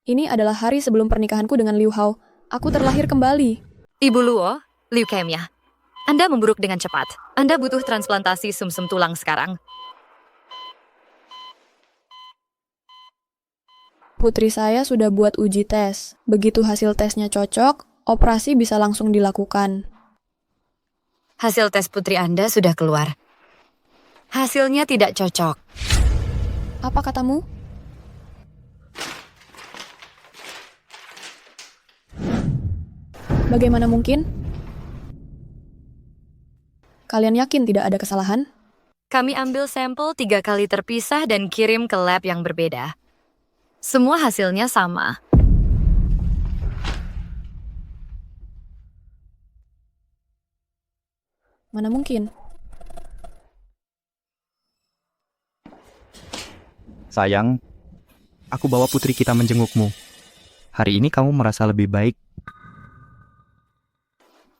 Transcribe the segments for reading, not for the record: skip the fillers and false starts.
Ini adalah hari sebelum pernikahanku dengan Liu Hao. Aku terlahir kembali. Ibu Luo, leukemia. Anda memburuk dengan cepat. Anda butuh transplantasi sumsum tulang sekarang. Putri saya sudah buat uji tes. Begitu hasil tesnya cocok, operasi bisa langsung dilakukan. Hasil tes putri Anda sudah keluar. Hasilnya tidak cocok. Apa katamu? Bagaimana mungkin? Kalian yakin tidak ada kesalahan? Kami ambil sampel 3 kali terpisah dan kirim ke lab yang berbeda. Semua hasilnya sama. Mana mungkin? Sayang, aku bawa putri kita menjengukmu. Hari ini kamu merasa lebih baik.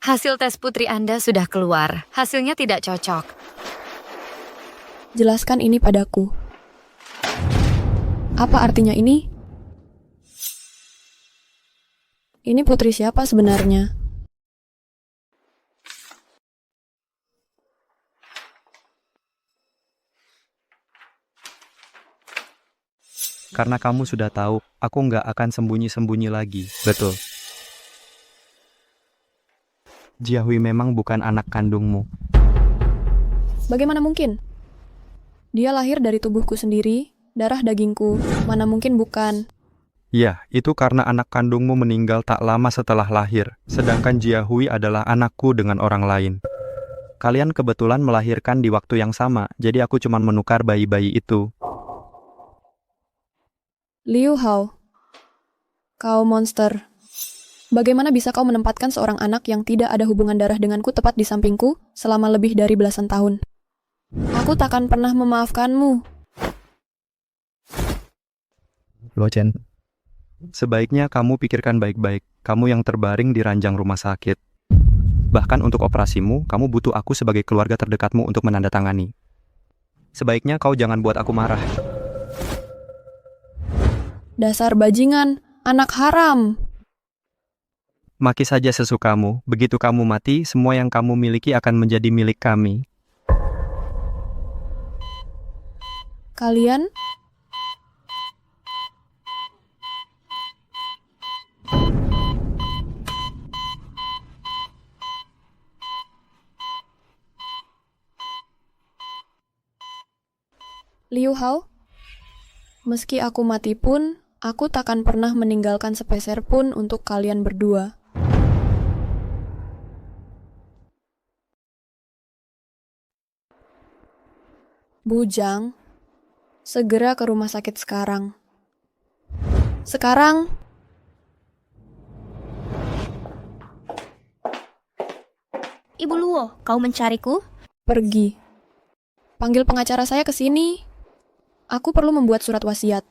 Hasil tes putri Anda sudah keluar. Hasilnya tidak cocok. Jelaskan ini padaku. Apa artinya ini? Ini putri siapa sebenarnya? Karena kamu sudah tahu, aku nggak akan sembunyi-sembunyi lagi. Betul. Jiahui memang bukan anak kandungmu. Bagaimana mungkin? Dia lahir dari tubuhku sendiri, darah dagingku. Mana mungkin bukan? Ya, itu karena anak kandungmu meninggal tak lama setelah lahir. Sedangkan Jiahui adalah anakku dengan orang lain. Kalian kebetulan melahirkan di waktu yang sama, jadi aku cuma menukar bayi-bayi itu. Liu Hao, kau monster. Bagaimana bisa kau menempatkan seorang anak yang tidak ada hubungan darah denganku tepat di sampingku selama lebih dari belasan tahun? Aku takkan pernah memaafkanmu. Lo Chen, sebaiknya kamu pikirkan baik-baik. Kamu yang terbaring di ranjang rumah sakit. Bahkan untuk operasimu, kamu butuh aku sebagai keluarga terdekatmu untuk menandatangani. Sebaiknya kau jangan buat aku marah. Dasar bajingan, anak haram. Maki saja sesukamu, begitu kamu mati, semua yang kamu miliki akan menjadi milik kami. Kalian? Liu Hao? Meski aku mati pun, aku takkan pernah meninggalkan sepeser pun untuk kalian berdua. Bujang, segera ke rumah sakit sekarang. Sekarang. Ibu Luo, kau mencariku? Pergi. Panggil pengacara saya ke sini. Aku perlu membuat surat wasiat.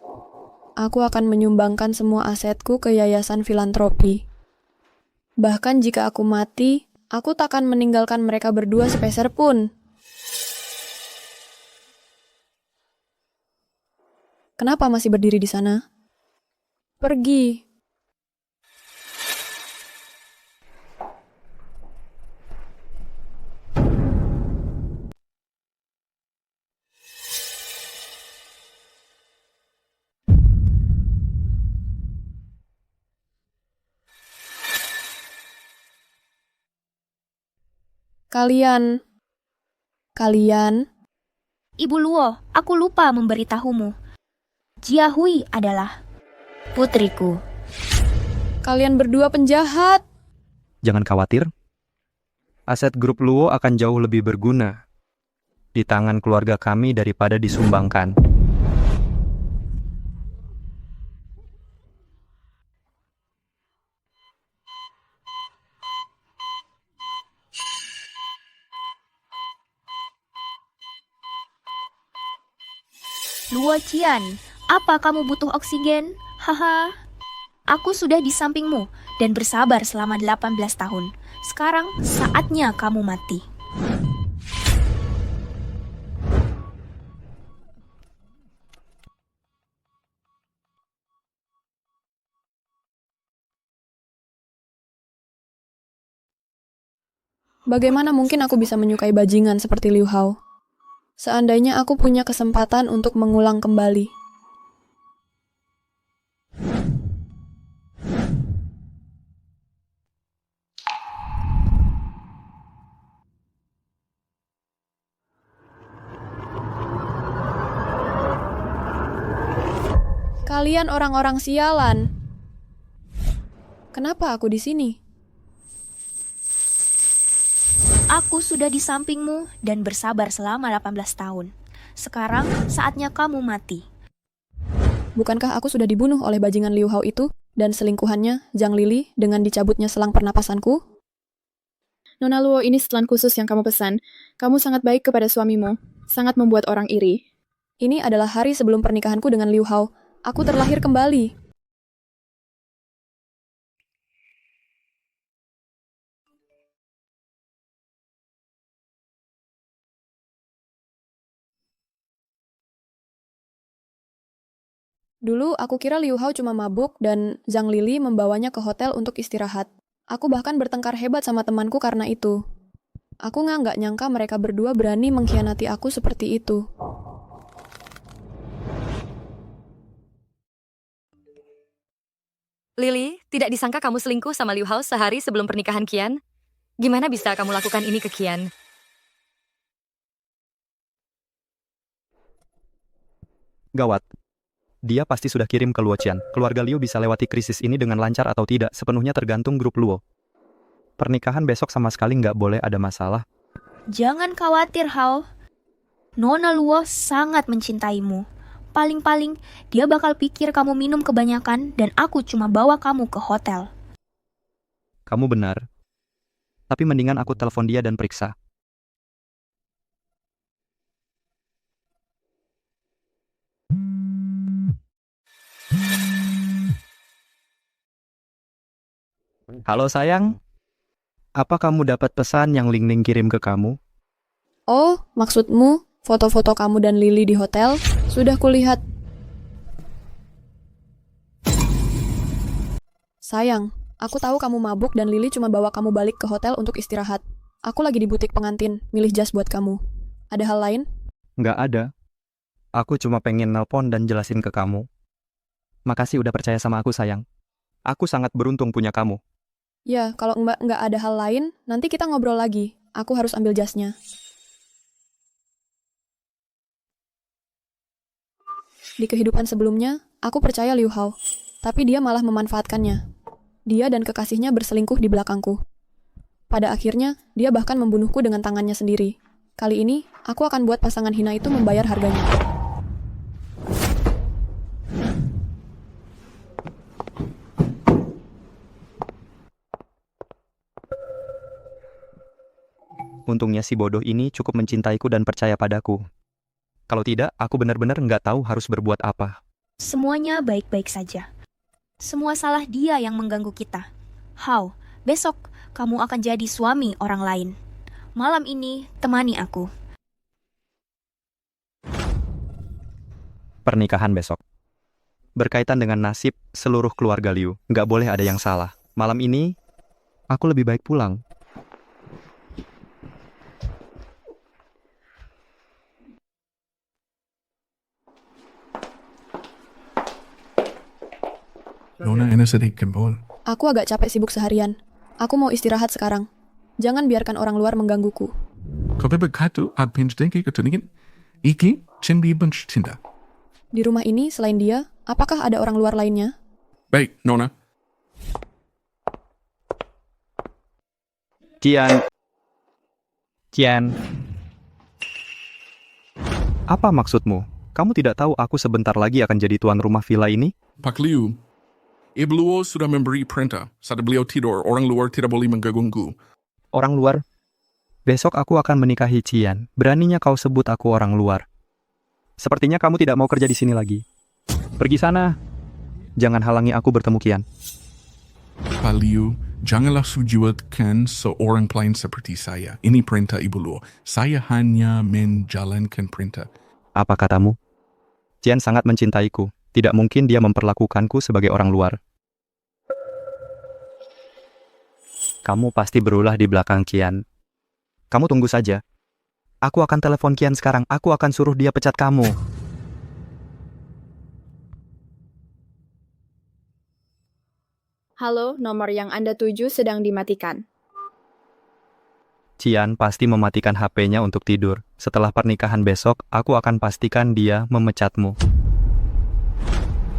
Aku akan menyumbangkan semua asetku ke yayasan filantropi. Bahkan jika aku mati, aku takkan meninggalkan mereka berdua sepeser pun. Kenapa masih berdiri di sana? Pergi. Kalian. Ibu Luo, aku lupa memberitahumu. Jiahui adalah putriku. Kalian berdua penjahat. Jangan khawatir. Aset grup Luo akan jauh lebih berguna di tangan keluarga kami daripada disumbangkan. Luo Qian, apa kamu butuh oksigen? Haha. Aku sudah di sampingmu dan bersabar selama 18 tahun. Sekarang saatnya kamu mati. Bagaimana mungkin aku bisa menyukai bajingan seperti Liu Hao? Seandainya aku punya kesempatan untuk mengulang kembali. Kalian orang-orang sialan. Kenapa aku di sini? Aku sudah di sampingmu dan bersabar selama 18 tahun. Sekarang saatnya kamu mati. Bukankah aku sudah dibunuh oleh bajingan Liu Hao itu dan selingkuhannya, Zhang Lili, dengan dicabutnya selang pernapasanku? Nona Luo, ini setelan khusus yang kamu pesan. Kamu sangat baik kepada suamimu. Sangat membuat orang iri. Ini adalah hari sebelum pernikahanku dengan Liu Hao. Aku terlahir kembali. Dulu aku kira Liu Hao cuma mabuk dan Zhang Lili membawanya ke hotel untuk istirahat. Aku bahkan bertengkar hebat sama temanku karena itu. Aku nggak nyangka mereka berdua berani mengkhianati aku seperti itu. Lily, tidak disangka kamu selingkuh sama Liu Hao sehari sebelum pernikahan Qian. Gimana bisa kamu lakukan ini ke Qian? Gawat. Dia pasti sudah kirim ke Luo Qian. Keluarga Liu bisa lewati krisis ini dengan lancar atau tidak, sepenuhnya tergantung grup Luo. Pernikahan besok sama sekali nggak boleh ada masalah. Jangan khawatir, Hao. Nona Luo sangat mencintaimu. Paling-paling, dia bakal pikir kamu minum kebanyakan dan aku cuma bawa kamu ke hotel. Kamu benar. Tapi mendingan aku telepon dia dan periksa. Halo sayang. Apa kamu dapat pesan yang Ling Ling kirim ke kamu? Oh, maksudmu foto-foto kamu dan Lily di hotel? Sudah kulihat. Sayang, aku tahu kamu mabuk dan Lily cuma bawa kamu balik ke hotel untuk istirahat. Aku lagi di butik pengantin, milih jas buat kamu. Ada hal lain? Nggak ada. Aku cuma pengen nelpon dan jelasin ke kamu. Makasih udah percaya sama aku sayang. Aku sangat beruntung punya kamu. Ya, kalau nggak ada hal lain, nanti kita ngobrol lagi. Aku harus ambil jasnya. Di kehidupan sebelumnya, aku percaya Liu Hao. Tapi dia malah memanfaatkannya. Dia dan kekasihnya berselingkuh di belakangku. Pada akhirnya, dia bahkan membunuhku dengan tangannya sendiri. Kali ini, aku akan buat pasangan hina itu membayar harganya. Untungnya si bodoh ini cukup mencintaiku dan percaya padaku. Kalau tidak, aku benar-benar nggak tahu harus berbuat apa. Semuanya baik-baik saja. Semua salah dia yang mengganggu kita. Hao, besok kamu akan jadi suami orang lain. Malam ini, temani aku. Pernikahan besok. Berkaitan dengan nasib seluruh keluarga Liu, nggak boleh ada yang salah. Malam ini, aku lebih baik pulang. Nona anesthetic kembol. Aku agak capek sibuk seharian. Aku mau istirahat sekarang. Jangan biarkan orang luar menggangguku. Kopebe katu at pinch denki ketuningin. Iki cindi bunch tinda. Di rumah ini, selain dia, apakah ada orang luar lainnya? Baik, Nona. Qian. Apa maksudmu? Kamu tidak tahu aku sebentar lagi akan jadi tuan rumah villa ini? Pak Liu. Ibu Luo sudah memberi perintah. Saat beliau tidur, orang luar tidak boleh mengganggu. Orang luar? Besok aku akan menikahi Qian. Beraninya kau sebut aku orang luar. Sepertinya kamu tidak mau kerja di sini lagi. Pergi sana. Jangan halangi aku bertemu Qian. Pak Liu, janganlah sujuatkan seorang pelayan seperti saya. Ini perintah Ibu Luo. Saya hanya menjalankan perintah. Apa katamu? Qian sangat mencintaiku. Tidak mungkin dia memperlakukanku sebagai orang luar. Kamu pasti berulah di belakang Qian. Kamu tunggu saja. Aku akan telepon Qian sekarang. Aku akan suruh dia pecat kamu. Halo, nomor yang Anda tuju sedang dimatikan. Qian pasti mematikan HP-nya untuk tidur. Setelah pernikahan besok, aku akan pastikan dia memecatmu.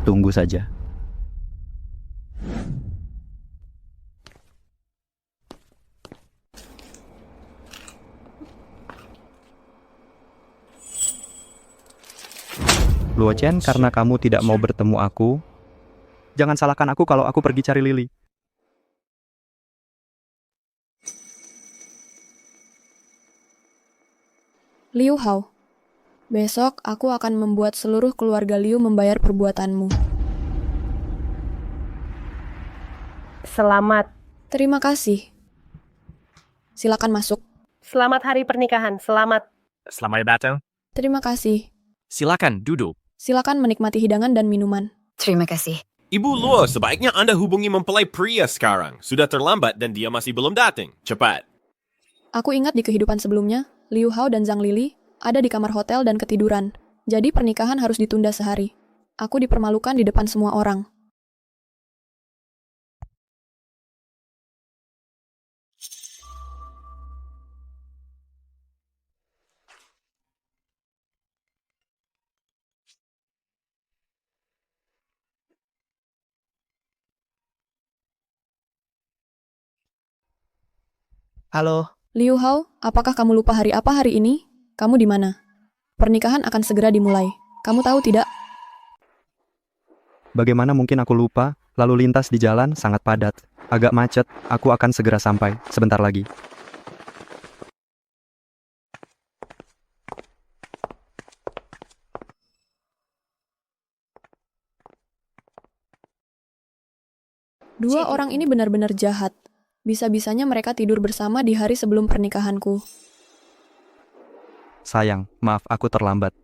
Tunggu saja. Luo Chen, karena kamu tidak mau bertemu aku, jangan salahkan aku kalau aku pergi cari Lily. Liu Hao, besok aku akan membuat seluruh keluarga Liu membayar perbuatanmu. Selamat. Terima kasih. Silakan masuk. Selamat hari pernikahan. Selamat. Selamat datang. Terima kasih. Silakan duduk. Silakan menikmati hidangan dan minuman. Terima kasih. Ibu Luo, sebaiknya Anda hubungi mempelai pria sekarang. Sudah terlambat dan dia masih belum datang. Cepat. Aku ingat di kehidupan sebelumnya, Liu Hao dan Zhang Lili ada di kamar hotel dan ketiduran. Jadi pernikahan harus ditunda sehari. Aku dipermalukan di depan semua orang. Halo, Liu Hao, apakah kamu lupa hari apa hari ini? Kamu di mana? Pernikahan akan segera dimulai. Kamu tahu tidak? bagaimana mungkin aku lupa? Lalu lintas di jalan sangat padat. Agak macet, aku akan segera sampai, sebentar lagi. Dua orang ini benar-benar jahat. Bisa-bisanya mereka tidur bersama di hari sebelum pernikahanku. Sayang, maaf aku terlambat.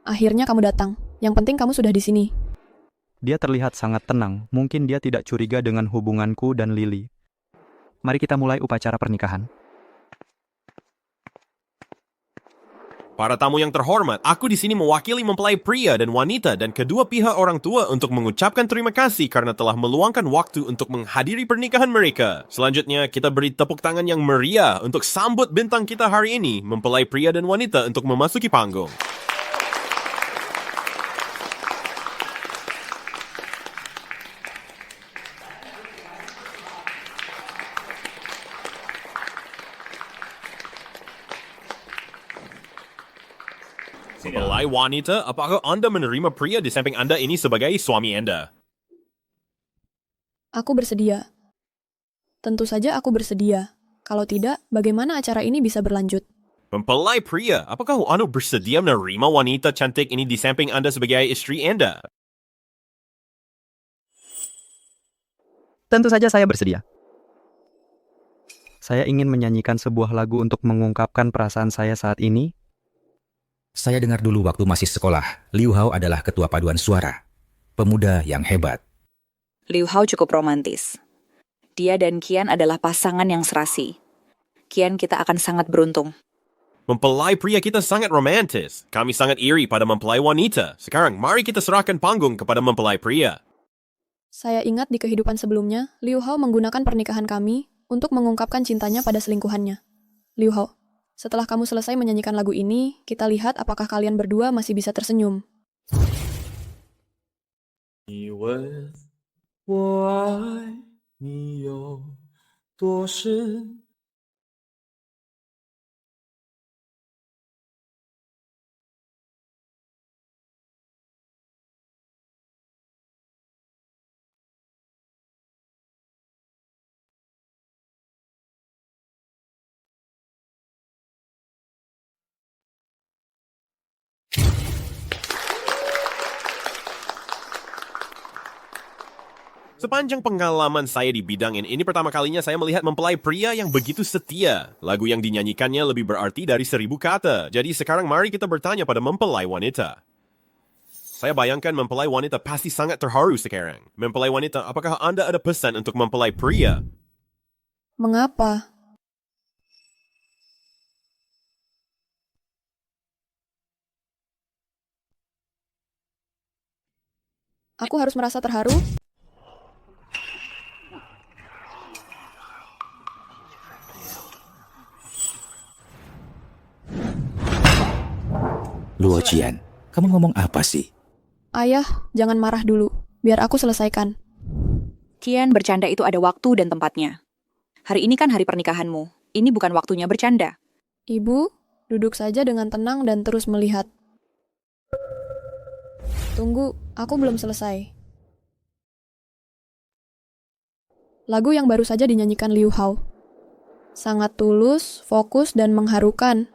Akhirnya kamu datang. Yang penting kamu sudah di sini. Dia terlihat sangat tenang, mungkin dia tidak curiga dengan hubunganku dan Lily. Mari kita mulai upacara pernikahan. Para tamu yang terhormat, aku di sini mewakili mempelai pria dan wanita dan kedua pihak orang tua untuk mengucapkan terima kasih karena telah meluangkan waktu untuk menghadiri pernikahan mereka. Selanjutnya, kita beri tepuk tangan yang meriah untuk sambut bintang kita hari ini, mempelai pria dan wanita untuk memasuki panggung. Mempelai wanita, apakah Anda menerima pria di samping Anda ini sebagai suami Anda? Aku bersedia. Tentu saja aku bersedia. Kalau tidak, bagaimana acara ini bisa berlanjut? Mempelai pria, apakah Anda bersedia menerima wanita cantik ini di samping Anda sebagai istri Anda? Tentu saja saya bersedia. Saya ingin menyanyikan sebuah lagu untuk mengungkapkan perasaan saya saat ini. Saya dengar dulu waktu masih sekolah, Liu Hao adalah ketua paduan suara. Pemuda yang hebat. Liu Hao cukup romantis. Dia dan Qian adalah pasangan yang serasi. Qian, kita akan sangat beruntung. Mempelai pria kita sangat romantis. Kami sangat iri pada mempelai wanita. Sekarang, mari kita serahkan panggung kepada mempelai pria. Saya ingat di kehidupan sebelumnya, Liu Hao menggunakan pernikahan kami untuk mengungkapkan cintanya pada selingkuhannya. Liu Hao, setelah kamu selesai menyanyikan lagu ini, kita lihat apakah kalian berdua masih bisa tersenyum. 你问我爱你有多深？ Sepanjang pengalaman saya di bidang ini pertama kalinya saya melihat mempelai pria yang begitu setia. Lagu yang dinyanyikannya lebih berarti dari 1000 kata. Jadi sekarang mari kita bertanya pada mempelai wanita. Saya bayangkan mempelai wanita pasti sangat terharu sekarang. Mempelai wanita, apakah Anda ada pesan untuk mempelai pria? Mengapa? Aku harus merasa terharu. Luo Qian, kamu ngomong apa sih? Ayah, jangan marah dulu. Biar aku selesaikan. Qian, bercanda itu ada waktu dan tempatnya. Hari ini kan hari pernikahanmu. Ini bukan waktunya bercanda. Ibu, duduk saja dengan tenang dan terus melihat. Tunggu, aku belum selesai. Lagu yang baru saja dinyanyikan Liu Hao. Sangat tulus, fokus, dan mengharukan.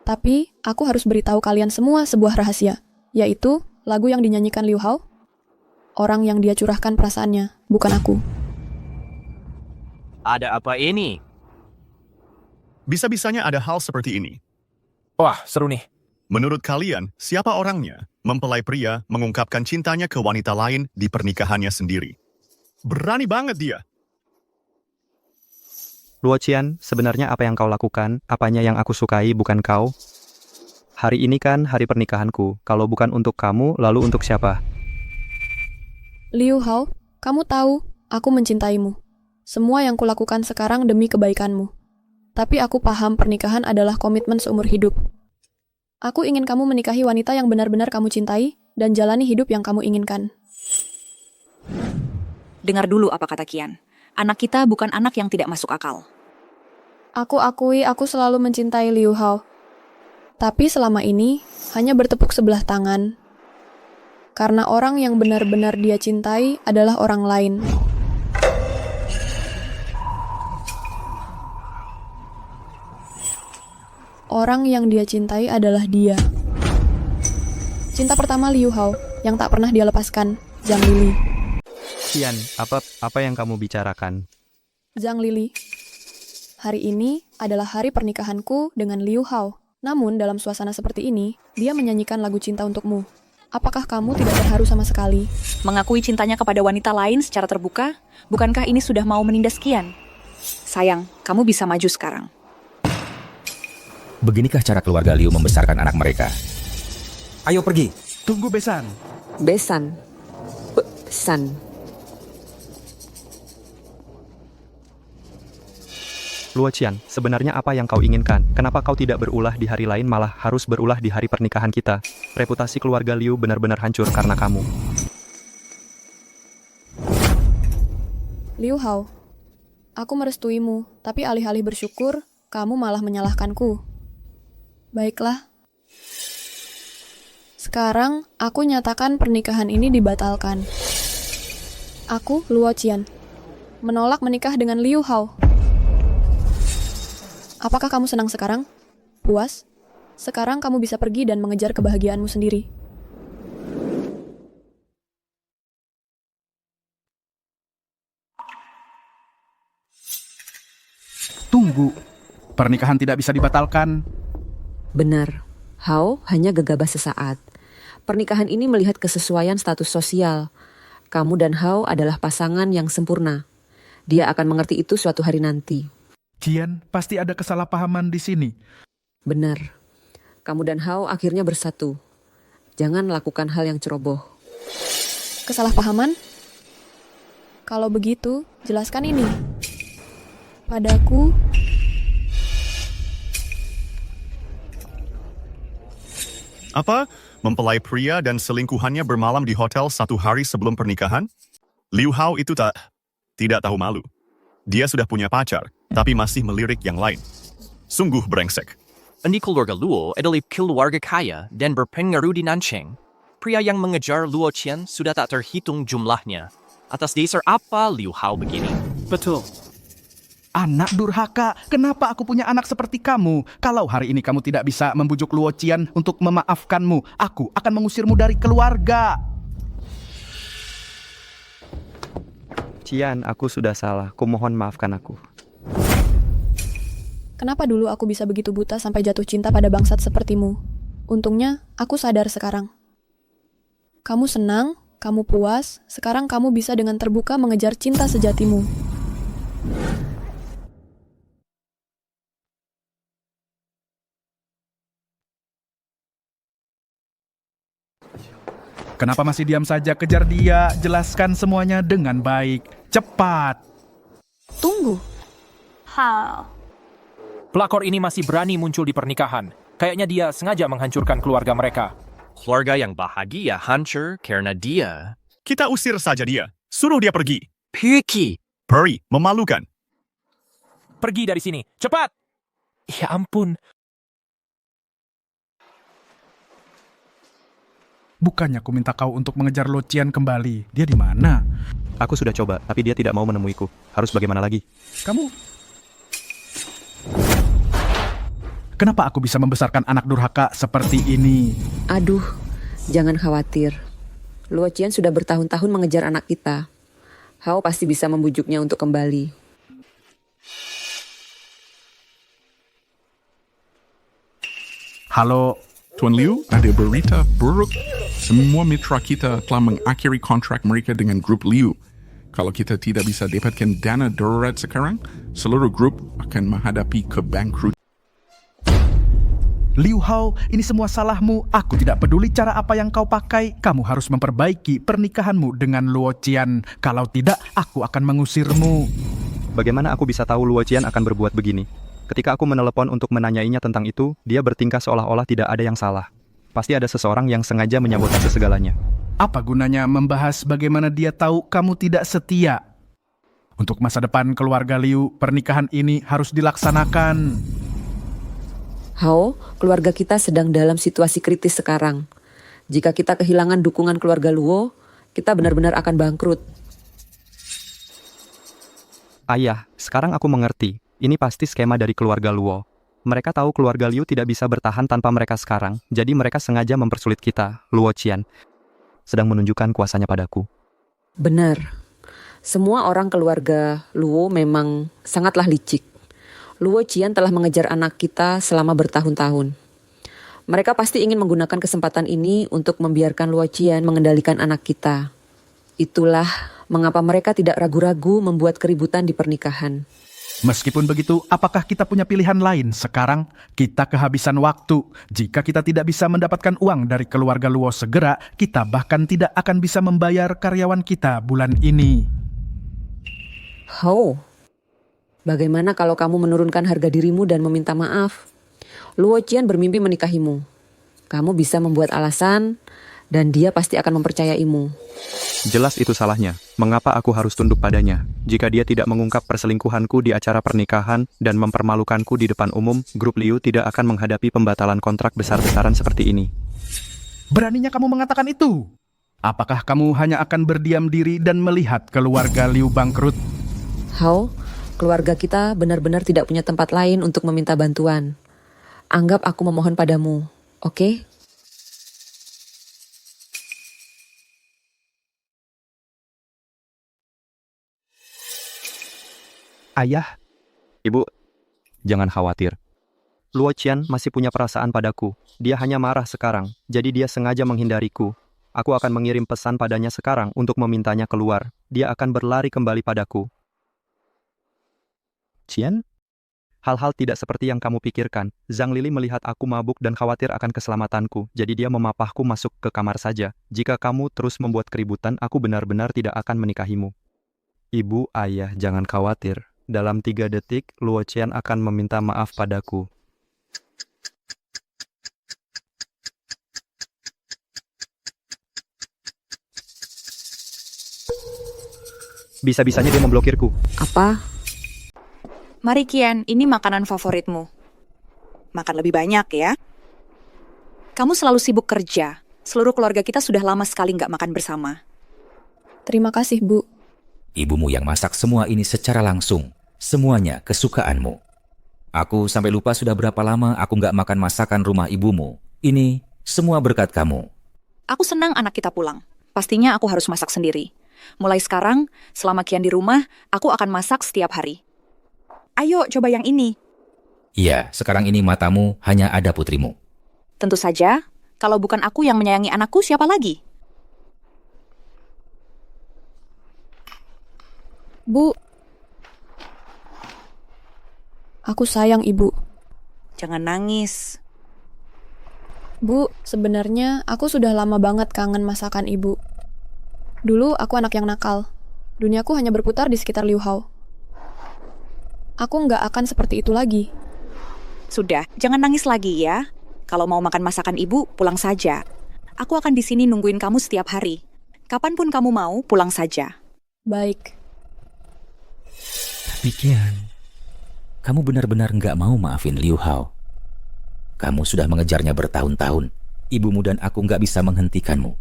Tapi, aku harus beritahu kalian semua sebuah rahasia, yaitu lagu yang dinyanyikan Liu Hao, orang yang dia curahkan perasaannya, bukan aku. Ada apa ini? Bisa-bisanya ada hal seperti ini. Wah, seru nih. Menurut kalian, siapa orangnya? Mempelai pria mengungkapkan cintanya ke wanita lain di pernikahannya sendiri. Berani banget dia. Luo Qian, sebenarnya apa yang kau lakukan, apanya yang aku sukai, bukan kau? Hari ini kan hari pernikahanku. Kalau bukan untuk kamu, lalu untuk siapa? Liu Hao, kamu tahu, aku mencintaimu. Semua yang kulakukan sekarang demi kebaikanmu. Tapi aku paham pernikahan adalah komitmen seumur hidup. Aku ingin kamu menikahi wanita yang benar-benar kamu cintai dan jalani hidup yang kamu inginkan. Dengar dulu apa kata Qian. Anak kita bukan anak yang tidak masuk akal. Aku akui aku selalu mencintai Liu Hao. Tapi selama ini hanya bertepuk sebelah tangan. Karena orang yang benar-benar dia cintai adalah orang lain. Orang yang dia cintai adalah dia. Cinta pertama Liu Hao yang tak pernah dia lepaskan, Zhang Lili. Qian, apa yang kamu bicarakan? Zhang Lili, hari ini adalah hari pernikahanku dengan Liu Hao. Namun dalam suasana seperti ini, dia menyanyikan lagu cinta untukmu. Apakah kamu tidak terharu sama sekali? Mengakui cintanya kepada wanita lain secara terbuka? Bukankah ini sudah mau menindas Qian? Sayang, kamu bisa maju sekarang. Beginikah cara keluarga Liu membesarkan anak mereka? Ayo pergi. Tunggu Besan. Besan. Besan. Luo Qian, sebenarnya apa yang kau inginkan? Kenapa kau tidak berulah di hari lain malah harus berulah di hari pernikahan kita? Reputasi keluarga Liu benar-benar hancur karena kamu. Liu Hao, aku merestuimu, tapi alih-alih bersyukur, kamu malah menyalahkanku. Baiklah. Sekarang, aku nyatakan pernikahan ini dibatalkan. Aku, Luo Qian, menolak menikah dengan Liu Hao. Apakah kamu senang sekarang? Puas? Sekarang kamu bisa pergi dan mengejar kebahagiaanmu sendiri. Tunggu. Pernikahan tidak bisa dibatalkan. Benar. Hao hanya gegabah sesaat. Pernikahan ini melihat kesesuaian status sosial. Kamu dan Hao adalah pasangan yang sempurna. Dia akan mengerti itu suatu hari nanti. Qian, pasti ada kesalahpahaman di sini. Benar. Kamu dan Hao akhirnya bersatu. Jangan lakukan hal yang ceroboh. Kesalahpahaman? Kalau begitu, jelaskan ini. Padaku, Apa? Mempelai pria dan selingkuhannya bermalam di hotel 1 hari sebelum pernikahan? Liu Hao itu tidak tahu malu. Dia sudah punya pacar, tapi masih melirik yang lain. Sungguh brengsek. Ini keluarga Luo adalah keluarga kaya dan berpengaruh di Nancheng. Pria yang mengejar Luo Qian sudah tak terhitung jumlahnya. Atas dasar apa Liu Hao begini? Betul. Anak durhaka, kenapa aku punya anak seperti kamu? Kalau hari ini kamu tidak bisa membujuk Luo Qian untuk memaafkanmu, aku akan mengusirmu dari keluarga. Qian, aku sudah salah. Kumohon maafkan aku. kenapa dulu aku bisa begitu buta sampai jatuh cinta pada bangsat sepertimu? Untungnya, aku sadar sekarang. Kamu senang, kamu puas, sekarang kamu bisa dengan terbuka mengejar cinta sejatimu. Kenapa masih diam saja? Kejar dia, jelaskan semuanya dengan baik. Cepat. Tunggu. Hal. Pelakor ini masih berani muncul di pernikahan. Kayaknya dia sengaja menghancurkan keluarga mereka. Keluarga yang bahagia hancur karena dia. Kita usir saja dia. Suruh dia pergi. Pergi. Pergi, memalukan. Pergi dari sini, cepat! Ya ampun. Bukannya aku minta kau untuk mengejar Luo Qian kembali. Dia di mana? Aku sudah coba, tapi dia tidak mau menemuiku. Harus bagaimana lagi? Kenapa aku bisa membesarkan anak durhaka seperti ini? Aduh, jangan khawatir. Luo Qian sudah bertahun-tahun mengejar anak kita. Hao pasti bisa membujuknya untuk kembali. Halo. Tuan Liu, ada berita buruk. Semua mitra kita telah mengakhiri kontrak mereka dengan grup Liu. Kalau kita tidak bisa dapatkan dana darurat sekarang, seluruh grup akan menghadapi kebangkrutan. Liu Hao, ini semua salahmu. Aku tidak peduli cara apa yang kau pakai. Kamu harus memperbaiki pernikahanmu dengan Luo Qian. Kalau tidak, aku akan mengusirmu. Bagaimana aku bisa tahu Luo Qian akan berbuat begini? Ketika aku menelepon untuk menanyainya tentang itu, dia bertingkah seolah-olah tidak ada yang salah. Pasti ada seseorang yang sengaja menyabotase segalanya. Apa gunanya membahas bagaimana dia tahu kamu tidak setia? Untuk masa depan keluarga Liu, pernikahan ini harus dilaksanakan. Hao, keluarga kita sedang dalam situasi kritis sekarang. Jika kita kehilangan dukungan keluarga Luo, kita benar-benar akan bangkrut. Ayah, sekarang aku mengerti. Ini pasti skema dari keluarga Luo. Mereka tahu keluarga Liu tidak bisa bertahan tanpa mereka sekarang, jadi mereka sengaja mempersulit kita, Luo Qian, sedang menunjukkan kuasanya padaku. Benar. Semua orang keluarga Luo memang sangatlah licik. Luo Qian telah mengejar anak kita selama bertahun-tahun. Mereka pasti ingin menggunakan kesempatan ini untuk membiarkan Luo Qian mengendalikan anak kita. Itulah mengapa mereka tidak ragu-ragu membuat keributan di pernikahan. Meskipun begitu, apakah kita punya pilihan lain? Sekarang, kita kehabisan waktu. Jika kita tidak bisa mendapatkan uang dari keluarga Luo segera, kita bahkan tidak akan bisa membayar karyawan kita bulan ini. Hao, bagaimana kalau kamu menurunkan harga dirimu dan meminta maaf? Luo Qian bermimpi menikahimu. Kamu bisa membuat alasan, dan dia pasti akan mempercayaimu. Jelas itu salahnya. Mengapa aku harus tunduk padanya? Jika dia tidak mengungkap perselingkuhanku di acara pernikahan dan mempermalukanku di depan umum, grup Liu tidak akan menghadapi pembatalan kontrak besar-besaran seperti ini. Beraninya kamu mengatakan itu? Apakah kamu hanya akan berdiam diri dan melihat keluarga Liu bangkrut? Hao, keluarga kita benar-benar tidak punya tempat lain untuk meminta bantuan. Anggap aku memohon padamu, oke? Ayah, Ibu, jangan khawatir. Luo Qian masih punya perasaan padaku. Dia hanya marah sekarang, jadi dia sengaja menghindariku. Aku akan mengirim pesan padanya sekarang untuk memintanya keluar. Dia akan berlari kembali padaku. Qian? Hal-hal tidak seperti yang kamu pikirkan. Zhang Lili melihat aku mabuk dan khawatir akan keselamatanku, jadi dia memapahku masuk ke kamar saja. Jika kamu terus membuat keributan, aku benar-benar tidak akan menikahimu. Ibu, ayah, jangan khawatir. Dalam 3 detik, Luo Qian akan meminta maaf padaku. Bisa-bisanya dia memblokirku. Apa? Mari Qian, ini makanan favoritmu. Makan lebih banyak ya. Kamu selalu sibuk kerja. Seluruh keluarga kita sudah lama sekali nggak makan bersama. Terima kasih, Bu. Ibumu yang masak semua ini secara langsung. Semuanya kesukaanmu. Aku sampai lupa sudah berapa lama aku nggak makan masakan rumah ibumu. Ini semua berkat kamu. Aku senang anak kita pulang. Pastinya aku harus masak sendiri. Mulai sekarang, selama Qian di rumah, aku akan masak setiap hari. Ayo, coba yang ini. Iya, sekarang ini matamu hanya ada putrimu. Tentu saja, kalau bukan aku yang menyayangi anakku, siapa lagi? Bu, aku sayang Ibu. Jangan nangis. Bu, sebenarnya aku sudah lama banget kangen masakan ibu. Dulu aku anak yang nakal. Duniaku hanya berputar di sekitar Liu Hao. Aku nggak akan seperti itu lagi. Sudah, jangan nangis lagi ya. Kalau mau makan masakan ibu, pulang saja. Aku akan di sini nungguin kamu setiap hari. Kapanpun kamu mau, pulang saja. Baik. Tapi Qian, kamu benar-benar nggak mau maafin Liu Hao. Kamu sudah mengejarnya bertahun-tahun. Ibumu dan aku nggak bisa menghentikanmu.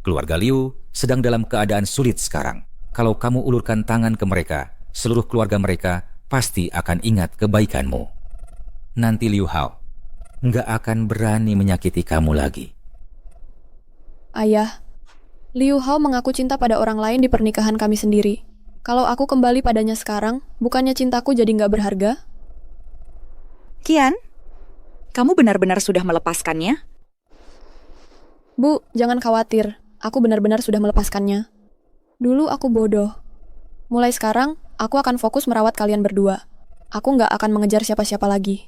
Keluarga Liu sedang dalam keadaan sulit sekarang. Kalau kamu ulurkan tangan ke mereka, seluruh keluarga mereka pasti akan ingat kebaikanmu. Nanti Liu Hao nggak akan berani menyakiti kamu lagi. Ayah, Liu Hao mengaku cinta pada orang lain di pernikahan kami sendiri. Kalau aku kembali padanya sekarang, bukannya cintaku jadi nggak berharga? Qian, kamu benar-benar sudah melepaskannya? Bu, jangan khawatir. Aku benar-benar sudah melepaskannya. Dulu aku bodoh. Mulai sekarang, aku akan fokus merawat kalian berdua. Aku nggak akan mengejar siapa-siapa lagi.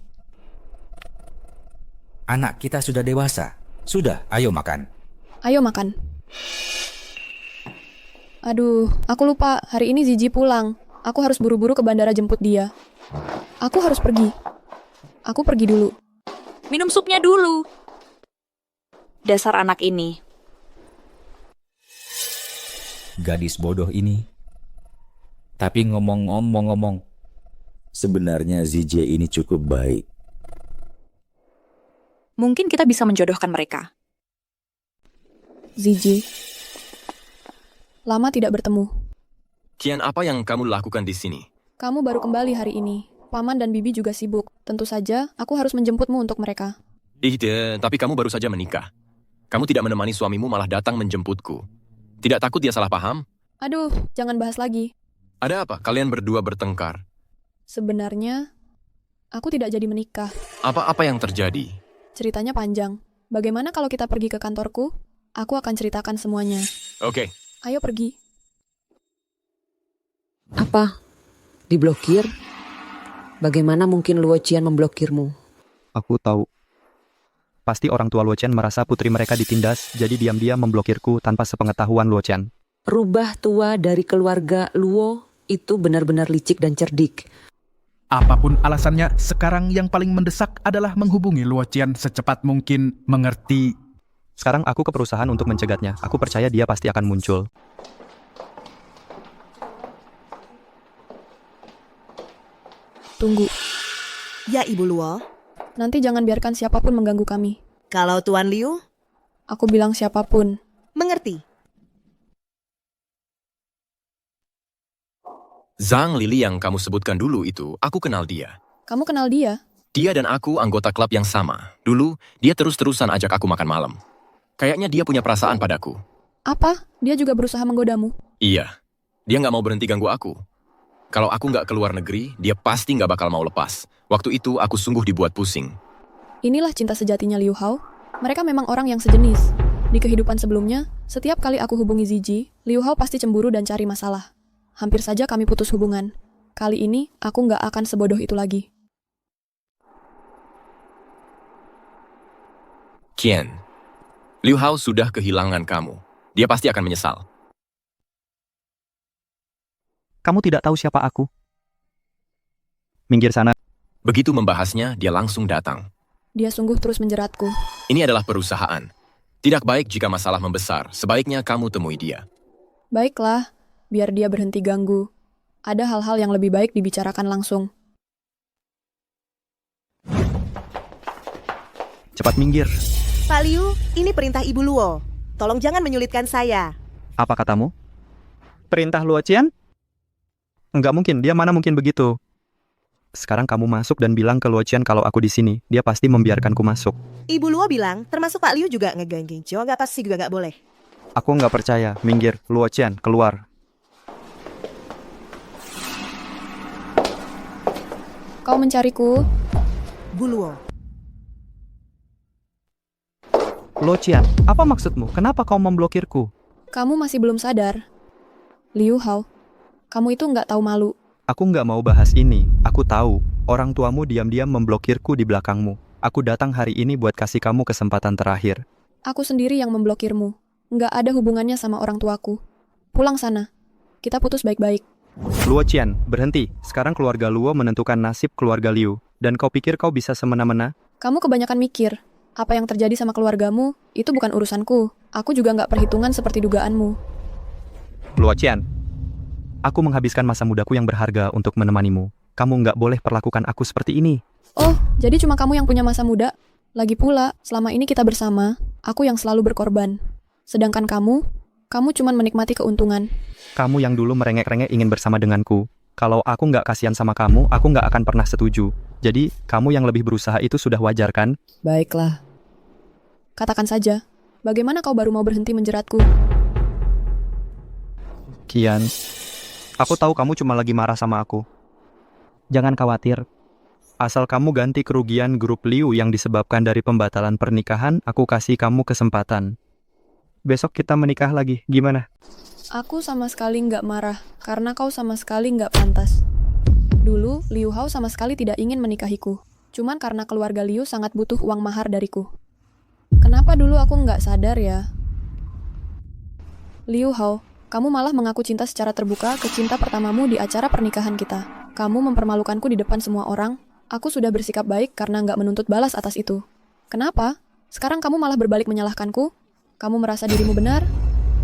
Anak kita sudah dewasa. Sudah, ayo makan. Ayo makan. Aduh, aku lupa. Hari ini Zizi pulang. Aku harus buru-buru ke bandara jemput dia. Aku harus pergi. Aku pergi dulu. Minum supnya dulu. Dasar anak ini. Gadis bodoh ini. Tapi ngomong-ngomong, sebenarnya Zijie ini cukup baik. Mungkin kita bisa menjodohkan mereka. Zizi. Lama tidak bertemu. Qian, apa yang kamu lakukan di sini? Kamu baru kembali hari ini. Paman dan Bibi juga sibuk. Tentu saja, aku harus menjemputmu untuk mereka. Tapi kamu baru saja menikah. Kamu tidak menemani suamimu malah datang menjemputku. Tidak takut dia salah paham? Aduh, jangan bahas lagi. Ada apa? Kalian berdua bertengkar. Sebenarnya, aku tidak jadi menikah. Apa yang terjadi? Ceritanya panjang. Bagaimana kalau kita pergi ke kantorku? Aku akan ceritakan semuanya. Oke. Ayo pergi. Apa? Diblokir? Bagaimana mungkin Luo Qian memblokirmu? Aku tahu. Pasti orang tua Luo Qian merasa putri mereka ditindas, jadi diam-diam memblokirku tanpa sepengetahuan Luo Qian. Rubah tua dari keluarga Luo itu benar-benar licik dan cerdik. Apapun alasannya, sekarang yang paling mendesak adalah menghubungi Luo Qian secepat mungkin, mengerti? Sekarang aku ke perusahaan untuk mencegatnya. Aku percaya dia pasti akan muncul. Tunggu. Ya, Ibu Luo. Nanti jangan biarkan siapapun mengganggu kami. Kalau Tuan Liu? Aku bilang siapapun. Mengerti. Zhang Lili yang kamu sebutkan dulu itu, aku kenal dia. Kamu kenal dia? Dia dan aku anggota klub yang sama. Dulu, dia terus-terusan ajak aku makan malam. Kayaknya dia punya perasaan padaku. Apa? Dia juga berusaha menggodamu? Iya. Dia nggak mau berhenti ganggu aku. Kalau aku nggak keluar negeri, dia pasti nggak bakal mau lepas. Waktu itu, aku sungguh dibuat pusing. Inilah cinta sejatinya Liu Hao. Mereka memang orang yang sejenis. Di kehidupan sebelumnya, setiap kali aku hubungi Zizi, Liu Hao pasti cemburu dan cari masalah. Hampir saja kami putus hubungan. Kali ini, aku nggak akan sebodoh itu lagi. Qian, Liu Hao sudah kehilangan kamu. Dia pasti akan menyesal. Kamu tidak tahu siapa aku? Minggir sana. Begitu membahasnya, dia langsung datang. Dia sungguh terus menjeratku. Ini adalah perusahaan. Tidak baik jika masalah membesar. Sebaiknya kamu temui dia. Baiklah, biar dia berhenti ganggu. Ada hal-hal yang lebih baik dibicarakan langsung. Cepat minggir. Pak Liu, ini perintah Ibu Luo. Tolong jangan menyulitkan saya. Apa katamu? Perintah Luo Qian? Enggak mungkin, dia mana mungkin begitu. Sekarang kamu masuk dan bilang ke Luo Qian kalau aku di sini. Dia pasti membiarkanku masuk. Ibu Luo bilang, termasuk Pak Liu juga ngegangguin Jo, nggak pasti juga nggak boleh. Aku nggak percaya. Minggir, Luo Qian, keluar. Kau mencariku? Bu Luo. Luo Qian, apa maksudmu? Kenapa kau memblokirku? Kamu masih belum sadar. Liu Hao, kamu itu nggak tahu malu. Aku nggak mau bahas ini. Aku tahu, orang tuamu diam-diam memblokirku di belakangmu. Aku datang hari ini buat kasih kamu kesempatan terakhir. Aku sendiri yang memblokirmu. Nggak ada hubungannya sama orang tuaku. Pulang sana. Kita putus baik-baik. Luo Qian, berhenti. Sekarang keluarga Luo menentukan nasib keluarga Liu. Dan kau pikir kau bisa semena-mena? Kamu kebanyakan mikir. Apa yang terjadi sama keluargamu, itu bukan urusanku. Aku juga nggak perhitungan seperti dugaanmu. Luo Qian, aku menghabiskan masa mudaku yang berharga untuk menemanimu. Kamu nggak boleh perlakukan aku seperti ini. Oh, jadi cuma kamu yang punya masa muda? Lagi pula, selama ini kita bersama, aku yang selalu berkorban. Sedangkan kamu cuma menikmati keuntungan. Kamu yang dulu merengek-rengek ingin bersama denganku. Kalau aku nggak kasihan sama kamu, aku nggak akan pernah setuju. Jadi, kamu yang lebih berusaha itu sudah wajar kan? Baiklah. Katakan saja, bagaimana kau baru mau berhenti menjeratku? Qian, aku tahu kamu cuma lagi marah sama aku. Jangan khawatir. Asal kamu ganti kerugian grup Liu yang disebabkan dari pembatalan pernikahan, aku kasih kamu kesempatan. Besok kita menikah lagi, gimana? Aku sama sekali nggak marah, karena kau sama sekali nggak pantas. Dulu, Liu Hao sama sekali tidak ingin menikahiku. Cuman karena keluarga Liu sangat butuh uang mahar dariku. Kenapa dulu aku nggak sadar ya? Liu Hao, kamu malah mengaku cinta secara terbuka ke cinta pertamamu di acara pernikahan kita. Kamu mempermalukanku di depan semua orang. Aku sudah bersikap baik karena nggak menuntut balas atas itu. Kenapa? Sekarang kamu malah berbalik menyalahkanku? Kamu merasa dirimu benar?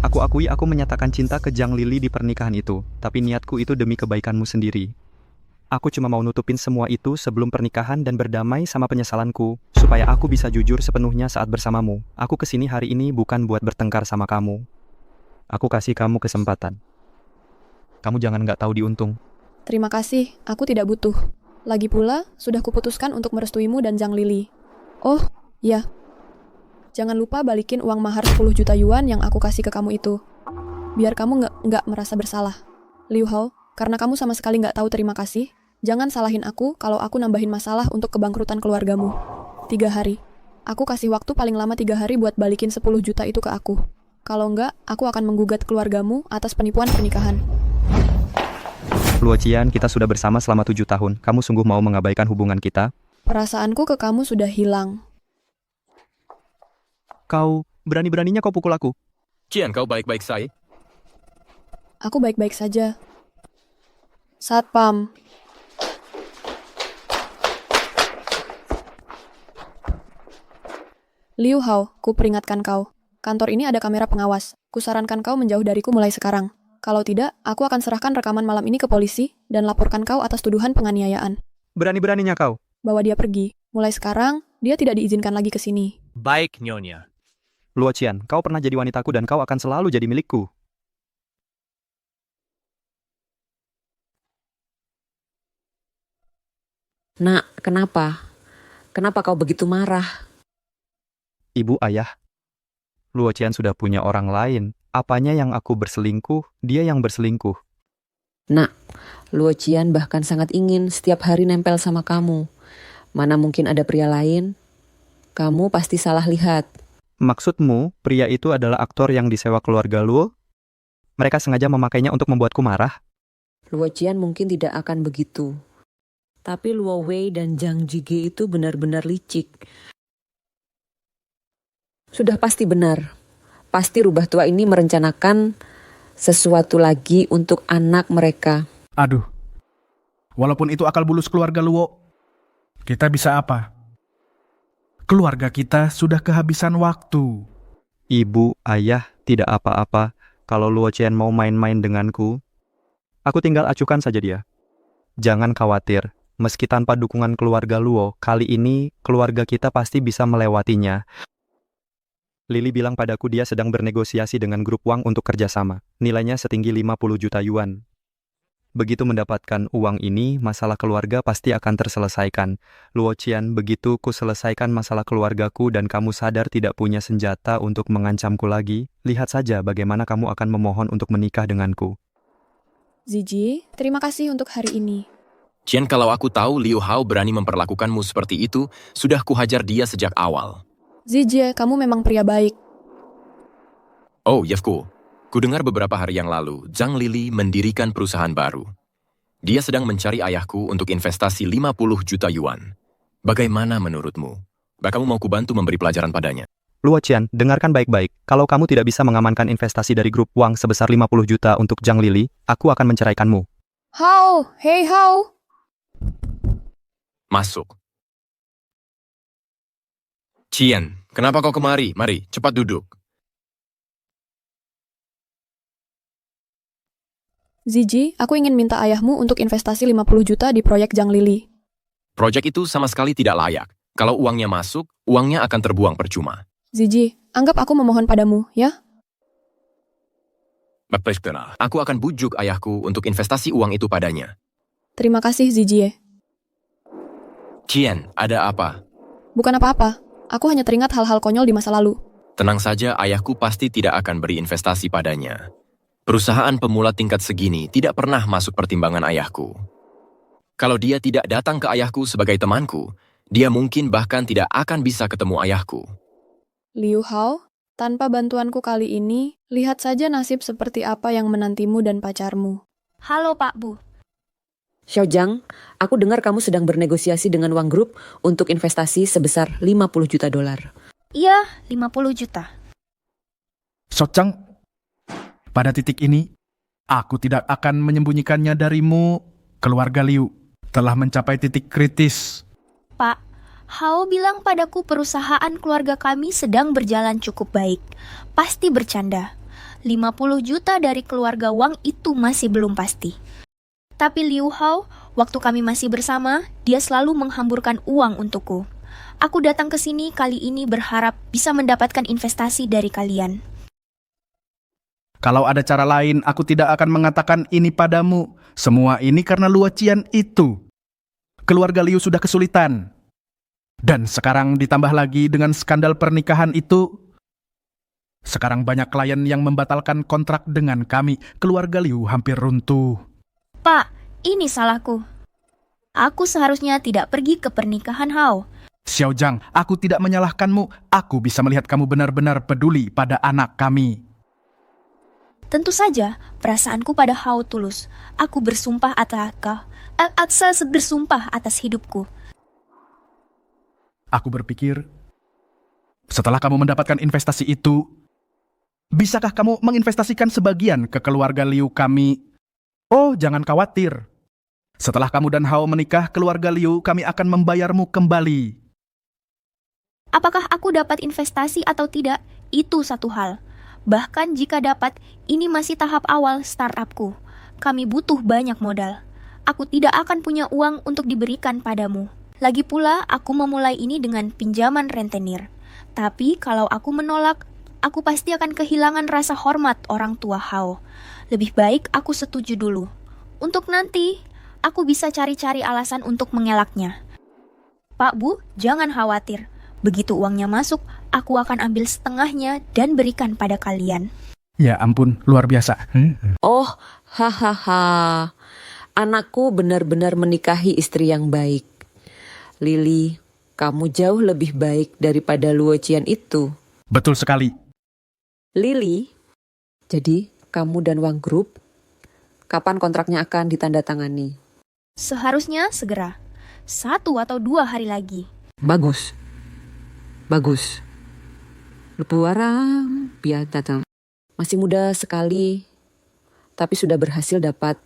Aku akui aku menyatakan cinta ke Zhang Lili di pernikahan itu, tapi niatku itu demi kebaikanmu sendiri. Aku cuma mau nutupin semua itu sebelum pernikahan dan berdamai sama penyesalanku, supaya aku bisa jujur sepenuhnya saat bersamamu. Aku kesini hari ini bukan buat bertengkar sama kamu. Aku kasih kamu kesempatan. Kamu jangan nggak tahu diuntung. Terima kasih, aku tidak butuh. Lagi pula, sudah kuputuskan untuk merestuimu dan Zhang Lili. Oh, ya. Jangan lupa balikin uang mahar 10 juta yuan yang aku kasih ke kamu itu. Biar kamu nggak merasa bersalah. Liu Hao, karena kamu sama sekali nggak tahu terima kasih, jangan salahin aku kalau aku nambahin masalah untuk kebangkrutan keluargamu. 3 hari. Aku kasih waktu paling lama 3 hari buat balikin 10 juta itu ke aku. Kalau nggak, aku akan menggugat keluargamu atas penipuan pernikahan. Luo Qian, kita sudah bersama selama 7 tahun. Kamu sungguh mau mengabaikan hubungan kita? Perasaanku ke kamu sudah hilang. Kau, berani-beraninya kau pukul aku. Qian, kau baik-baik saja? Aku baik-baik saja. Satpam. Liu Hao, ku peringatkan kau. Kantor ini ada kamera pengawas. Kusarankan kau menjauh dariku mulai sekarang. Kalau tidak, aku akan serahkan rekaman malam ini ke polisi dan laporkan kau atas tuduhan penganiayaan. Berani-beraninya kau. Bawa dia pergi. Mulai sekarang, dia tidak diizinkan lagi ke sini. Baik, Nyonya. Luo Qian, kau pernah jadi wanitaku dan kau akan selalu jadi milikku. Nak, kenapa? Kenapa kau begitu marah? Ibu, ayah. Luo Qian sudah punya orang lain. Apanya yang aku berselingkuh, dia yang berselingkuh. Nak, Luo Qian bahkan sangat ingin setiap hari nempel sama kamu. Mana mungkin ada pria lain? Kamu pasti salah lihat. Maksudmu, pria itu adalah aktor yang disewa keluarga Luo? Mereka sengaja memakainya untuk membuatku marah? Luo Qian mungkin tidak akan begitu. Tapi Luo Wei dan Zhang Jige itu benar-benar licik. Sudah pasti benar. Pasti rubah tua ini merencanakan sesuatu lagi untuk anak mereka. Aduh, walaupun itu akal bulus keluarga Luo, kita bisa apa? Keluarga kita sudah kehabisan waktu. Ibu, ayah, tidak apa-apa. Kalau Luo Qian mau main-main denganku, aku tinggal acuhkan saja dia. Jangan khawatir, meski tanpa dukungan keluarga Luo, kali ini keluarga kita pasti bisa melewatinya. Lili bilang padaku dia sedang bernegosiasi dengan grup Wang untuk kerjasama. Nilainya setinggi 50 juta yuan. Begitu mendapatkan uang ini, masalah keluarga pasti akan terselesaikan. Luo Qian, begitu ku selesaikan masalah keluargaku dan kamu sadar tidak punya senjata untuk mengancamku lagi, lihat saja bagaimana kamu akan memohon untuk menikah denganku. Zizi, terima kasih untuk hari ini. Qian, kalau aku tahu Liu Hao berani memperlakukanmu seperti itu, sudah kuhajar dia sejak awal. Zizi, kamu memang pria baik. Oh, Yevku. Kudengar beberapa hari yang lalu, Zhang Lili mendirikan perusahaan baru. Dia sedang mencari ayahku untuk investasi 50 juta yuan. Bagaimana menurutmu? Kamu mau kubantu memberi pelajaran padanya. Luo Qian, dengarkan baik-baik. Kalau kamu tidak bisa mengamankan investasi dari grup uang sebesar 50 juta untuk Zhang Lili, aku akan menceraikanmu. Hao, hey Hao. Masuk. Qian, kenapa kau kemari? Mari, cepat duduk. Ziji, aku ingin minta ayahmu untuk investasi 50 juta di proyek Zhang Lili. Proyek itu sama sekali tidak layak. Kalau uangnya masuk, uangnya akan terbuang percuma. Ziji, anggap aku memohon padamu, ya? Baiklah, aku akan bujuk ayahku untuk investasi uang itu padanya. Terima kasih, Ziji. Qian, ada apa? Bukan apa-apa. Aku hanya teringat hal-hal konyol di masa lalu. Tenang saja, ayahku pasti tidak akan beri investasi padanya. Perusahaan pemula tingkat segini tidak pernah masuk pertimbangan ayahku. Kalau dia tidak datang ke ayahku sebagai temanku, dia mungkin bahkan tidak akan bisa ketemu ayahku. Liu Hao, tanpa bantuanku kali ini, lihat saja nasib seperti apa yang menantimu dan pacarmu. Halo Pak Bu. Xiao Zhang, aku dengar kamu sedang bernegosiasi dengan Wang Group untuk investasi sebesar 50 juta dolar. Iya, 50 juta. Xiao, pada titik ini, aku tidak akan menyembunyikannya darimu. Keluarga Liu telah mencapai titik kritis. Pak, Hao bilang padaku perusahaan keluarga kami sedang berjalan cukup baik. Pasti bercanda. 50 juta dari keluarga Wang itu masih belum pasti. Tapi Liu Hao, waktu kami masih bersama, dia selalu menghamburkan uang untukku. Aku datang ke sini kali ini berharap bisa mendapatkan investasi dari kalian. Kalau ada cara lain, aku tidak akan mengatakan ini padamu. Semua ini karena Luo Qian itu. Keluarga Liu sudah kesulitan. Dan sekarang ditambah lagi dengan skandal pernikahan itu. Sekarang banyak klien yang membatalkan kontrak dengan kami. Keluarga Liu hampir runtuh. Pak, ini salahku. Aku seharusnya tidak pergi ke pernikahan Hao. Xiao Zhang, aku tidak menyalahkanmu. Aku bisa melihat kamu benar-benar peduli pada anak kami. Tentu saja, perasaanku pada Hao tulus. Aku bersumpah bersumpah atas hidupku. Aku berpikir, setelah kamu mendapatkan investasi itu, bisakah kamu menginvestasikan sebagian ke keluarga Liu kami? Oh, jangan khawatir. Setelah kamu dan Hao menikah, keluarga Liu kami akan membayarmu kembali. Apakah aku dapat investasi atau tidak? Itu satu hal. Bahkan jika dapat, ini masih tahap awal startupku. Kami butuh banyak modal. Aku tidak akan punya uang untuk diberikan padamu. Lagi pula, aku memulai ini dengan pinjaman rentenir. Tapi kalau aku menolak, aku pasti akan kehilangan rasa hormat orang tua Hao. Lebih baik aku setuju dulu. Untuk nanti, aku bisa cari-cari alasan untuk mengelaknya. Pak Bu, jangan khawatir. Begitu uangnya masuk, aku akan ambil setengahnya dan berikan pada kalian. Ya ampun, luar biasa. Oh, hahaha. Anakku benar-benar menikahi istri yang baik. Lili, kamu jauh lebih baik daripada Luo Qian itu. Betul sekali. Lili, jadi kamu dan Wang Group, kapan kontraknya akan ditandatangani? Seharusnya segera. 1 atau 2 hari lagi. Bagus. Bagus. Lupuarang, biar datang. Masih muda sekali, tapi sudah berhasil dapat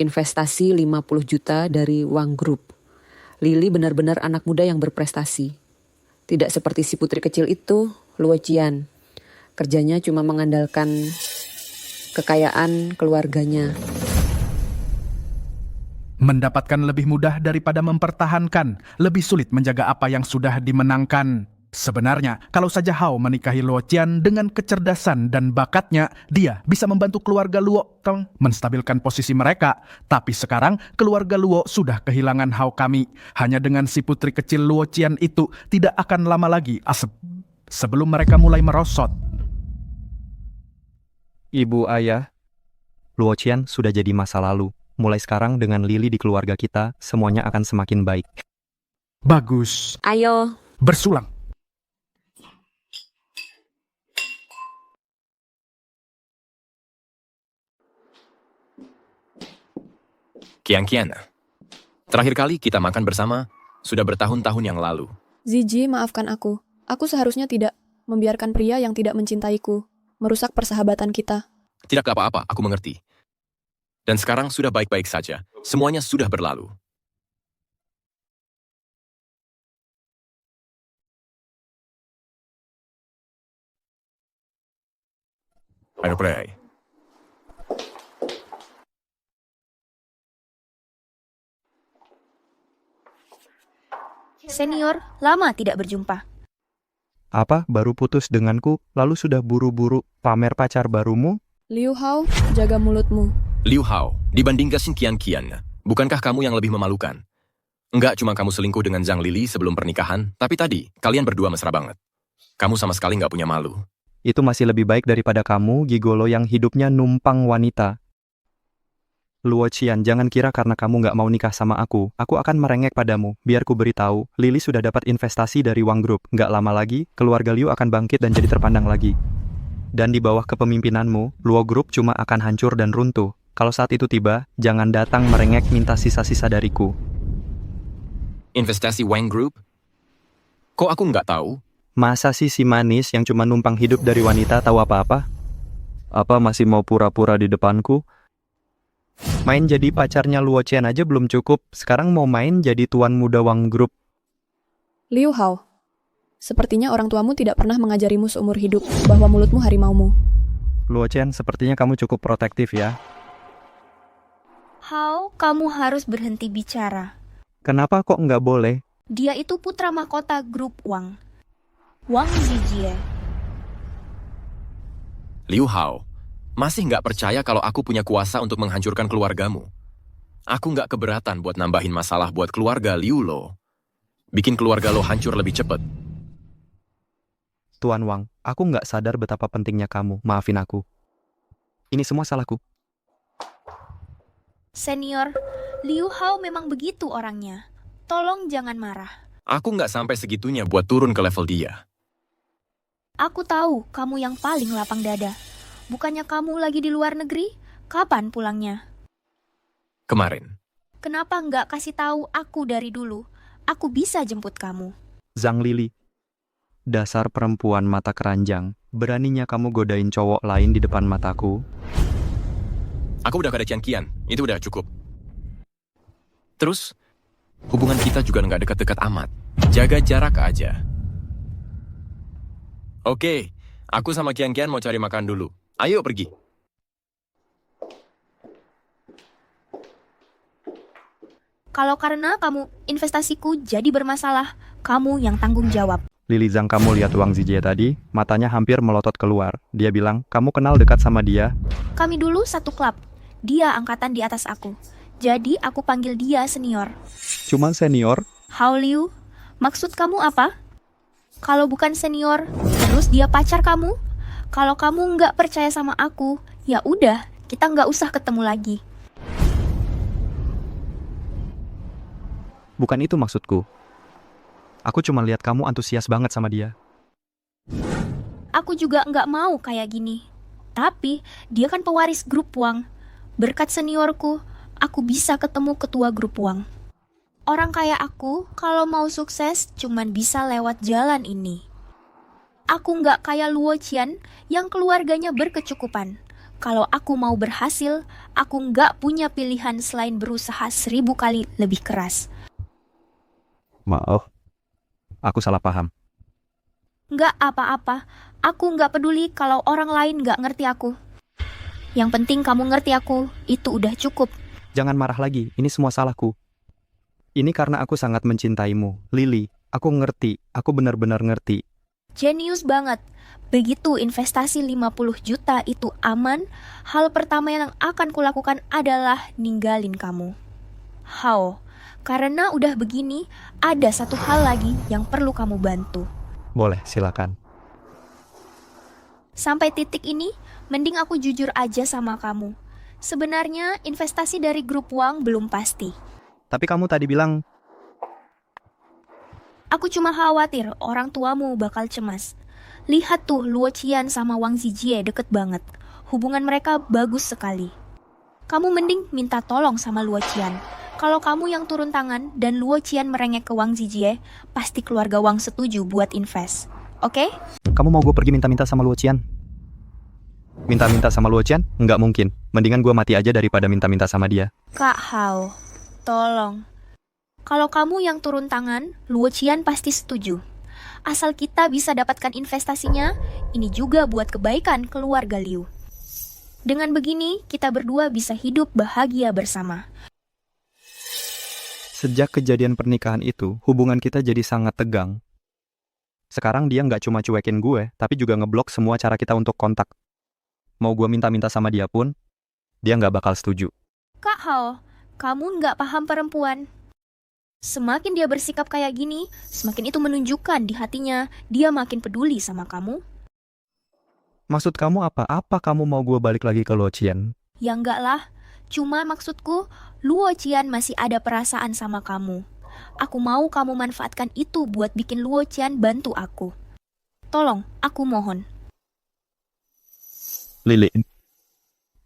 investasi 50 juta dari Wang Group. Lili benar-benar anak muda yang berprestasi. Tidak seperti si putri kecil itu, Luo Qian. Kerjanya cuma mengandalkan kekayaan keluarganya. Mendapatkan lebih mudah daripada mempertahankan, lebih sulit menjaga apa yang sudah dimenangkan. Sebenarnya, kalau saja Hao menikahi Luo Qian dengan kecerdasan dan bakatnya, dia bisa membantu keluarga Luo menstabilkan posisi mereka. Tapi sekarang, keluarga Luo sudah kehilangan Hao kami. Hanya dengan si putri kecil Luo Qian itu, tidak akan lama lagi sebelum mereka mulai merosot. Ibu, ayah, Luo Qian sudah jadi masa lalu. Mulai sekarang dengan Lili di keluarga kita, semuanya akan semakin baik. Bagus. Ayo. Bersulang. Qian, terakhir kali kita makan bersama sudah bertahun-tahun yang lalu. Zizi, maafkan aku. Aku seharusnya tidak membiarkan pria yang tidak mencintaiku merusak persahabatan kita. Tidak apa-apa, aku mengerti. Dan sekarang sudah baik-baik saja. Semuanya sudah berlalu. Ayo play. Senior, lama tidak berjumpa. Apa, baru putus denganku, lalu sudah buru-buru pamer pacar barumu? Liu Hao, jaga mulutmu. Liu Hao, dibandingkan Kian, bukankah kamu yang lebih memalukan? Enggak cuma kamu selingkuh dengan Zhang Lili sebelum pernikahan, tapi tadi, kalian berdua mesra banget. Kamu sama sekali nggak punya malu. Itu masih lebih baik daripada kamu, gigolo yang hidupnya numpang wanita. Luo Qian, jangan kira karena kamu nggak mau nikah sama aku akan merengek padamu. Biar ku beritahu, Lili sudah dapat investasi dari Wang Group. Nggak lama lagi, keluarga Liu akan bangkit dan jadi terpandang lagi. Dan di bawah kepemimpinanmu, Luo Group cuma akan hancur dan runtuh. Kalau saat itu tiba, jangan datang merengek minta sisa-sisa dariku. Investasi Wang Group? Kok aku nggak tahu? Masa sih si manis yang cuma numpang hidup dari wanita tahu apa-apa? Apa masih mau pura-pura di depanku? Main jadi pacarnya Luo Qian aja belum cukup, sekarang mau main jadi tuan muda Wang Group. Liu Hao, sepertinya orang tuamu tidak pernah mengajarimu seumur hidup bahwa mulutmu harimaumu. Luo Qian, sepertinya kamu cukup protektif ya. Hao, kamu harus berhenti bicara. Kenapa kok nggak boleh? Dia itu putra mahkota grup Wang. Wang Zijie. Liu Hao, masih nggak percaya kalau aku punya kuasa untuk menghancurkan keluargamu? Aku nggak keberatan buat nambahin masalah buat keluarga Liu lo. Bikin keluarga lo hancur lebih cepat. Tuan Wang, aku nggak sadar betapa pentingnya kamu. Maafin aku. Ini semua salahku. Senior, Liu Hao memang begitu orangnya. Tolong jangan marah. Aku nggak sampai segitunya buat turun ke level dia. Aku tahu kamu yang paling lapang dada. Bukannya kamu lagi di luar negeri? Kapan pulangnya? Kemarin. Kenapa nggak kasih tahu aku dari dulu? Aku bisa jemput kamu. Zhang Lili, dasar perempuan mata keranjang. Beraninya kamu godain cowok lain di depan mataku? Aku udah gak ada Kian, itu udah cukup. Terus, hubungan kita juga nggak dekat-dekat amat. Jaga jarak aja. Oke, aku sama Kian mau cari makan dulu. Ayo pergi. Kalau karena kamu investasiku jadi bermasalah, kamu yang tanggung jawab. Lili Zhang, kamu lihat Wang Zijie tadi? Matanya hampir melotot keluar. Dia bilang, kamu kenal dekat sama dia? Kami dulu satu klub. Dia angkatan di atas aku. Jadi aku panggil dia senior. Cuma senior? Hao Liu, maksud kamu apa? Kalau bukan senior, terus dia pacar kamu? Kalau kamu nggak percaya sama aku, ya udah, kita nggak usah ketemu lagi. Bukan itu maksudku. Aku cuma lihat kamu antusias banget sama dia. Aku juga nggak mau kayak gini. Tapi, dia kan pewaris grup Wang. Berkat seniorku, aku bisa ketemu ketua grup Wang. Orang kayak aku, kalau mau sukses, cuman bisa lewat jalan ini. Aku nggak kayak Luo Qian yang keluarganya berkecukupan. Kalau aku mau berhasil, aku nggak punya pilihan selain berusaha 1000 kali lebih keras. Maaf, aku salah paham. Nggak apa-apa, aku nggak peduli kalau orang lain nggak ngerti aku. Yang penting kamu ngerti aku, itu udah cukup. Jangan marah lagi, ini semua salahku. Ini karena aku sangat mencintaimu. Lili, aku ngerti, aku benar-benar ngerti. Jenius banget. Begitu investasi 50 juta itu aman, hal pertama yang akan kulakukan adalah ninggalin kamu. Hao, karena udah begini, ada satu hal lagi yang perlu kamu bantu. Boleh, silakan. Sampai titik ini, mending aku jujur aja sama kamu. Sebenarnya investasi dari grup Wang belum pasti. Tapi kamu tadi bilang... Aku cuma khawatir orang tuamu bakal cemas. Lihat tuh Luo Qian sama Wang Zijie deket banget. Hubungan mereka bagus sekali. Kamu mending minta tolong sama Luo Qian. Kalau kamu yang turun tangan dan Luo Qian merengek ke Wang Zijie, pasti keluarga Wang setuju buat invest. Oke? Kamu mau gue pergi minta-minta sama Luo Qian? Minta-minta sama Luo Qian? Nggak mungkin. Mendingan gue mati aja daripada minta-minta sama dia. Kak Hao, tolong. Kalau kamu yang turun tangan, Luo Qian pasti setuju. Asal kita bisa dapatkan investasinya, ini juga buat kebaikan keluarga Liu. Dengan begini, kita berdua bisa hidup bahagia bersama. Sejak kejadian pernikahan itu, hubungan kita jadi sangat tegang. Sekarang dia nggak cuma cuekin gue, tapi juga ngeblok semua cara kita untuk kontak. Mau gue minta-minta sama dia pun, dia nggak bakal setuju. Kak Hao, kamu nggak paham perempuan. Semakin dia bersikap kayak gini, semakin itu menunjukkan di hatinya dia makin peduli sama kamu. Maksud kamu apa? Apa kamu mau gue balik lagi ke Luo Qian? Ya enggak lah, cuma maksudku Luo Qian masih ada perasaan sama kamu. Aku mau kamu manfaatkan itu buat bikin Luo Qian bantu aku. Tolong, aku mohon. Lili,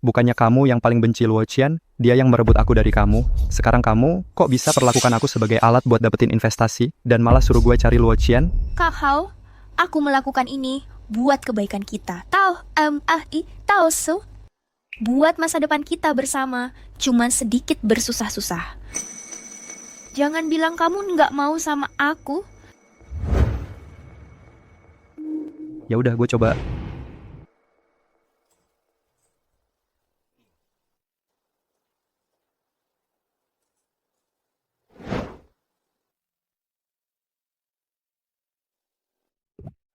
bukannya kamu yang paling benci Luo Qian? Dia yang merebut aku dari kamu. Sekarang kamu kok bisa perlakukan aku sebagai alat buat dapetin investasi dan malah suruh gue cari Luo Qian? Kak Hao, aku melakukan ini buat kebaikan kita. Tahu su? Buat masa depan kita bersama, cuman sedikit bersusah-susah. Jangan bilang kamu nggak mau sama aku. Ya udah, gue coba.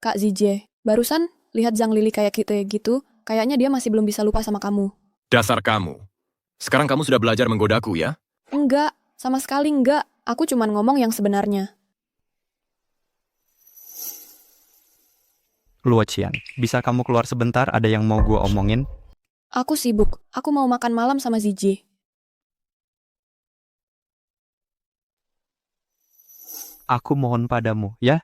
Kak Zijie, barusan lihat Zhang Lili kayak gitu, kayaknya dia masih belum bisa lupa sama kamu. Dasar kamu. Sekarang kamu sudah belajar menggodaku ya? Enggak, sama sekali enggak. Aku cuman ngomong yang sebenarnya. Luo Qian, bisa kamu keluar sebentar? Ada yang mau gue omongin? Aku sibuk, aku mau makan malam sama Zijie. Aku mohon padamu, ya?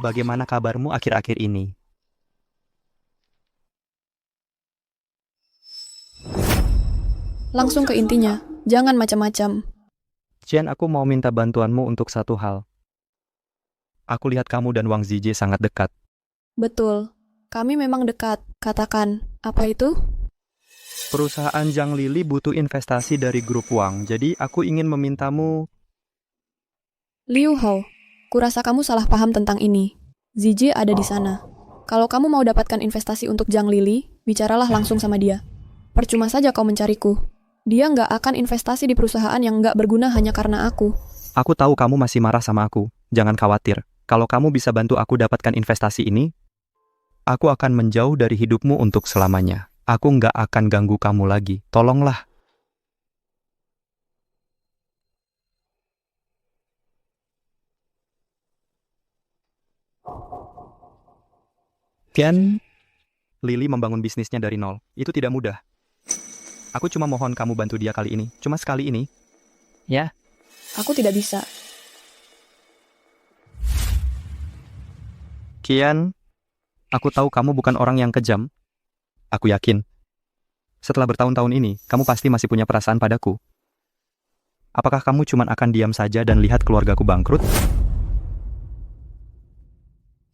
Bagaimana kabarmu akhir-akhir ini? Langsung ke intinya, jangan macam-macam. Qian, aku mau minta bantuanmu untuk satu hal. Aku lihat kamu dan Wang Zijie sangat dekat. Betul, kami memang dekat. Katakan, apa itu? Perusahaan Zhang Lili butuh investasi dari grup Wang, jadi aku ingin memintamu... Liu Hao, kurasa kamu salah paham tentang ini. Zijie ada di sana. Kalau kamu mau dapatkan investasi untuk Zhang Lili, bicaralah langsung sama dia. Percuma saja kau mencariku. Dia nggak akan investasi di perusahaan yang nggak berguna hanya karena aku. Aku tahu kamu masih marah sama aku. Jangan khawatir. Kalau kamu bisa bantu aku dapatkan investasi ini, aku akan menjauh dari hidupmu untuk selamanya. Aku nggak akan ganggu kamu lagi. Tolonglah. Qian, Lili membangun bisnisnya dari nol. Itu tidak mudah. Aku cuma mohon kamu bantu dia kali ini. Cuma sekali ini. Ya. Aku tidak bisa. Qian, aku tahu kamu bukan orang yang kejam. Aku yakin. Setelah bertahun-tahun ini, kamu pasti masih punya perasaan padaku. Apakah kamu cuma akan diam saja dan lihat keluargaku bangkrut?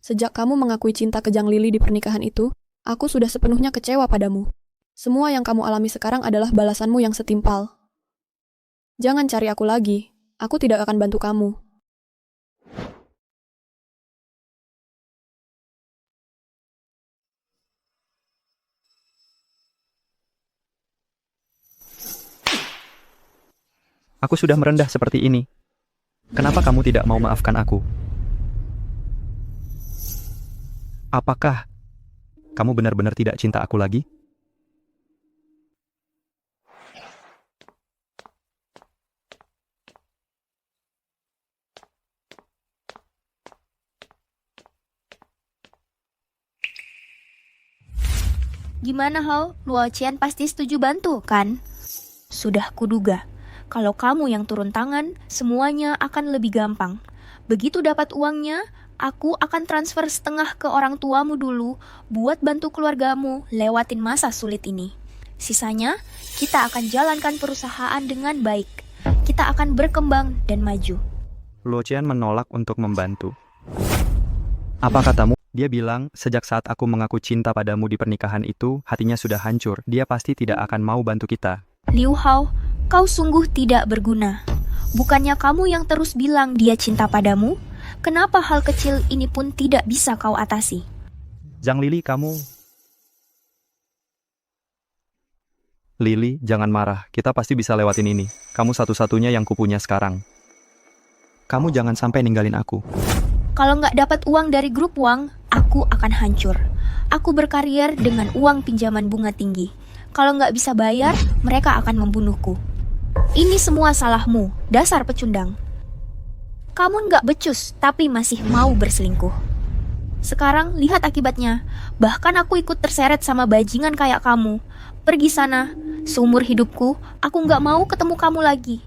Sejak kamu mengakui cinta ke Zhang Lili di pernikahan itu, aku sudah sepenuhnya kecewa padamu. Semua yang kamu alami sekarang adalah balasanmu yang setimpal. Jangan cari aku lagi. Aku tidak akan bantu kamu. Aku sudah merendah seperti ini. Kenapa kamu tidak mau maafkan aku? Apakah kamu benar-benar tidak cinta aku lagi? Gimana Hao? Luo Qian pasti setuju bantu, kan? Sudah kuduga. Kalau kamu yang turun tangan, semuanya akan lebih gampang. Begitu dapat uangnya, aku akan transfer setengah ke orang tuamu dulu buat bantu keluargamu lewatin masa sulit ini. Sisanya, kita akan jalankan perusahaan dengan baik. Kita akan berkembang dan maju. Luo Qian menolak untuk membantu. Apa katamu? Dia bilang, sejak saat aku mengaku cinta padamu di pernikahan itu, hatinya sudah hancur. Dia pasti tidak akan mau bantu kita. Liu Hao, kau sungguh tidak berguna. Bukannya kamu yang terus bilang dia cinta padamu? Kenapa hal kecil ini pun tidak bisa kau atasi? Zhang Lili, Lili, jangan marah. Kita pasti bisa lewatin ini. Kamu satu-satunya yang kupunya sekarang. Kamu jangan sampai ninggalin aku. Kalau nggak dapat uang dari grup Wang, aku akan hancur. Aku berkarier dengan uang pinjaman bunga tinggi. Kalau nggak bisa bayar, mereka akan membunuhku. Ini semua salahmu, dasar pecundang. Kamu nggak becus, tapi masih mau berselingkuh. Sekarang lihat akibatnya. Bahkan aku ikut terseret sama bajingan kayak kamu. Pergi sana. Seumur hidupku, aku nggak mau ketemu kamu lagi.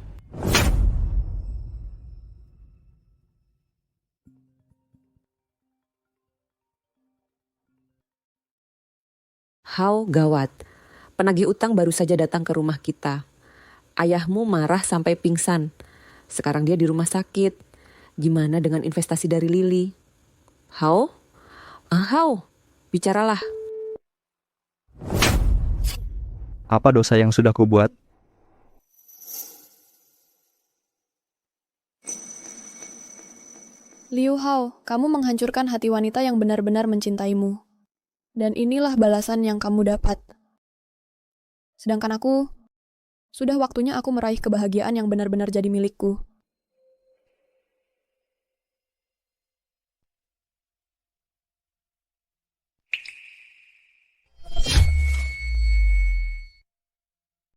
Hao, gawat. Penagih utang baru saja datang ke rumah kita. Ayahmu marah sampai pingsan. Sekarang dia di rumah sakit. Gimana dengan investasi dari Lili? Hao? Hao, bicaralah. Apa dosa yang sudah kubuat? Liu Hao, kamu menghancurkan hati wanita yang benar-benar mencintaimu. Dan inilah balasan yang kamu dapat. Sedangkan aku, sudah waktunya aku meraih kebahagiaan yang benar-benar jadi milikku.